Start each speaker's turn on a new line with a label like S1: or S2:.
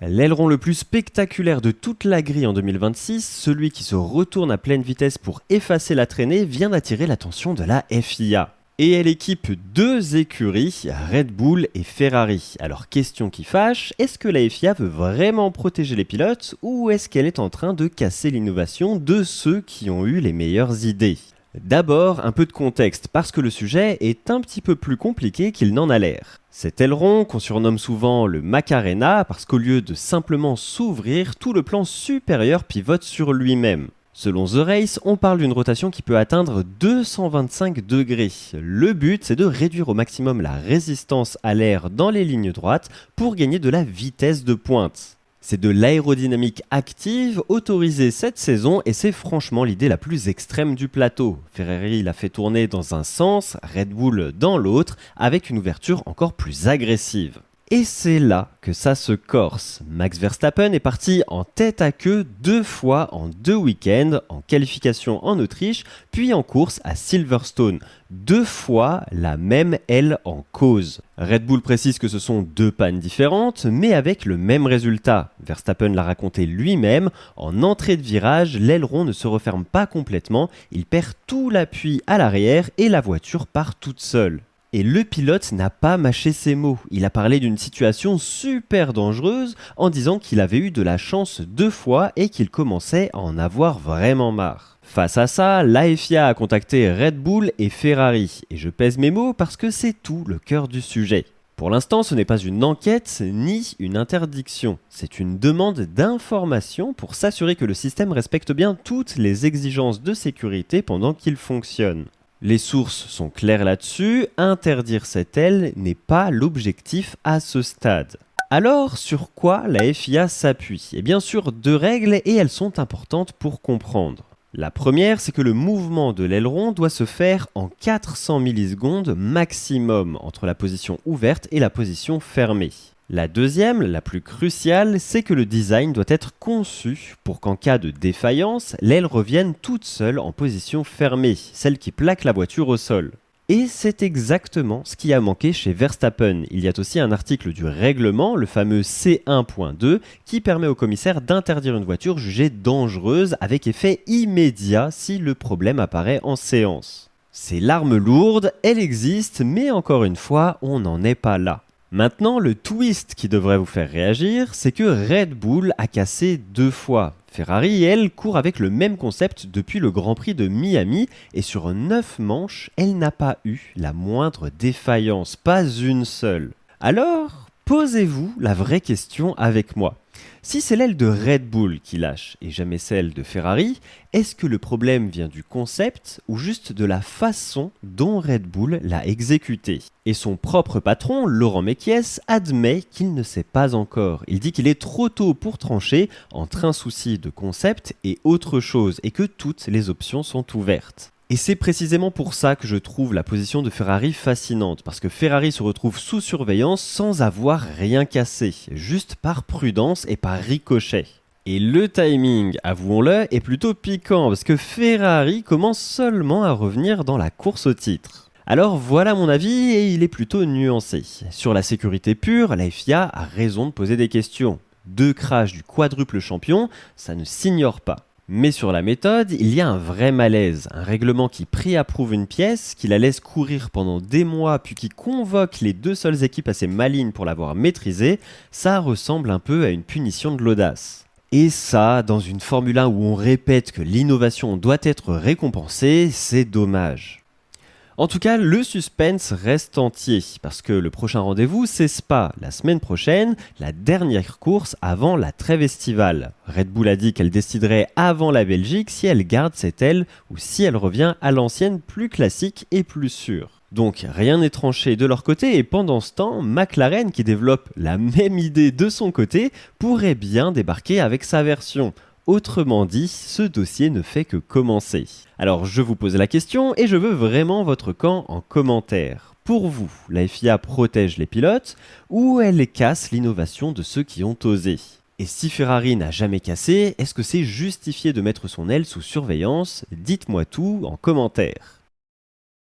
S1: L'aileron le plus spectaculaire de toute la grille en 2026, celui qui se retourne à pleine vitesse pour effacer la traînée, vient d'attirer l'attention de la FIA. Et elle équipe deux écuries, Red Bull et Ferrari. Alors question qui fâche, est-ce que la FIA veut vraiment protéger les pilotes ou est-ce qu'elle est en train de casser l'innovation de ceux qui ont eu les meilleures idées ? D'abord, un peu de contexte, parce que le sujet est un petit peu plus compliqué qu'il n'en a l'air. Cet aileron, qu'on surnomme souvent le Macarena, parce qu'au lieu de simplement s'ouvrir, tout le plan supérieur pivote sur lui-même. Selon The Race, on parle d'une rotation qui peut atteindre 225 degrés. Le but, c'est de réduire au maximum la résistance à l'air dans les lignes droites pour gagner de la vitesse de pointe. C'est de l'aérodynamique active autorisée cette saison et c'est franchement l'idée la plus extrême du plateau. Ferrari l'a fait tourner dans un sens, Red Bull dans l'autre, avec une ouverture encore plus agressive. Et c'est là que ça se corse. Max Verstappen est parti en tête à queue 2 fois en 2 week-ends, en qualification en Autriche, puis en course à Silverstone. 2 fois la même aile en cause. Red Bull précise que ce sont 2 pannes différentes, mais avec le même résultat. Verstappen l'a raconté lui-même, en entrée de virage, l'aileron ne se referme pas complètement, il perd tout l'appui à l'arrière et la voiture part toute seule. Et le pilote n'a pas mâché ses mots. Il a parlé d'une situation super dangereuse en disant qu'il avait eu de la chance 2 fois et qu'il commençait à en avoir vraiment marre. Face à ça, la FIA a contacté Red Bull et Ferrari. Et je pèse mes mots parce que c'est tout le cœur du sujet. Pour l'instant, ce n'est pas une enquête ni une interdiction. C'est une demande d'information pour s'assurer que le système respecte bien toutes les exigences de sécurité pendant qu'il fonctionne. Les sources sont claires là-dessus, interdire cette aile n'est pas l'objectif à ce stade. Alors, sur quoi la FIA s'appuie ? Et bien sûr 2 règles et elles sont importantes pour comprendre. La première, c'est que le mouvement de l'aileron doit se faire en 400 millisecondes maximum entre la position ouverte et la position fermée. La deuxième, la plus cruciale, c'est que le design doit être conçu pour qu'en cas de défaillance, l'aile revienne toute seule en position fermée, celle qui plaque la voiture au sol. Et c'est exactement ce qui a manqué chez Verstappen. Il y a aussi un article du règlement, le fameux C1.2, qui permet au commissaire d'interdire une voiture jugée dangereuse avec effet immédiat si le problème apparaît en séance. C'est l'arme lourde, elle existe, mais encore une fois, on n'en est pas là. Maintenant, le twist qui devrait vous faire réagir, c'est que Red Bull a cassé 2 fois. Ferrari, elle, court avec le même concept depuis le Grand Prix de Miami et sur 9 manches, elle n'a pas eu la moindre défaillance, pas une seule. Alors, posez-vous la vraie question avec moi. Si c'est l'aile de Red Bull qui lâche et jamais celle de Ferrari, est-ce que le problème vient du concept ou juste de la façon dont Red Bull l'a exécuté ? Et son propre patron, Laurent Mekies, admet qu'il ne sait pas encore. Il dit qu'il est trop tôt pour trancher entre un souci de concept et autre chose et que toutes les options sont ouvertes. Et c'est précisément pour ça que je trouve la position de Ferrari fascinante, parce que Ferrari se retrouve sous surveillance sans avoir rien cassé, juste par prudence et par ricochet. Et le timing, avouons-le, est plutôt piquant, parce que Ferrari commence seulement à revenir dans la course au titre. Alors voilà mon avis, et il est plutôt nuancé. Sur la sécurité pure, la FIA a raison de poser des questions. 2 crashs du quadruple champion, ça ne s'ignore pas. Mais sur la méthode, il y a un vrai malaise, un règlement qui préapprouve une pièce, qui la laisse courir pendant des mois puis qui convoque les 2 seules équipes assez malignes pour l'avoir maîtrisée, ça ressemble un peu à une punition de l'audace. Et ça, dans une Formule 1 où on répète que l'innovation doit être récompensée, c'est dommage. En tout cas, le suspense reste entier, parce que le prochain rendez-vous, c'est Spa, la semaine prochaine, la dernière course avant la trêve estivale. Red Bull a dit qu'elle déciderait avant la Belgique si elle garde cette aile ou si elle revient à l'ancienne plus classique et plus sûre. Donc rien n'est tranché de leur côté et pendant ce temps, McLaren, qui développe la même idée de son côté, pourrait bien débarquer avec sa version. Autrement dit, ce dossier ne fait que commencer. Alors je vous pose la question et je veux vraiment votre camp en commentaire. Pour vous, la FIA protège les pilotes ou elle casse l'innovation de ceux qui ont osé ? Et si Ferrari n'a jamais cassé, est-ce que c'est justifié de mettre son aile sous surveillance ? Dites-moi tout en commentaire.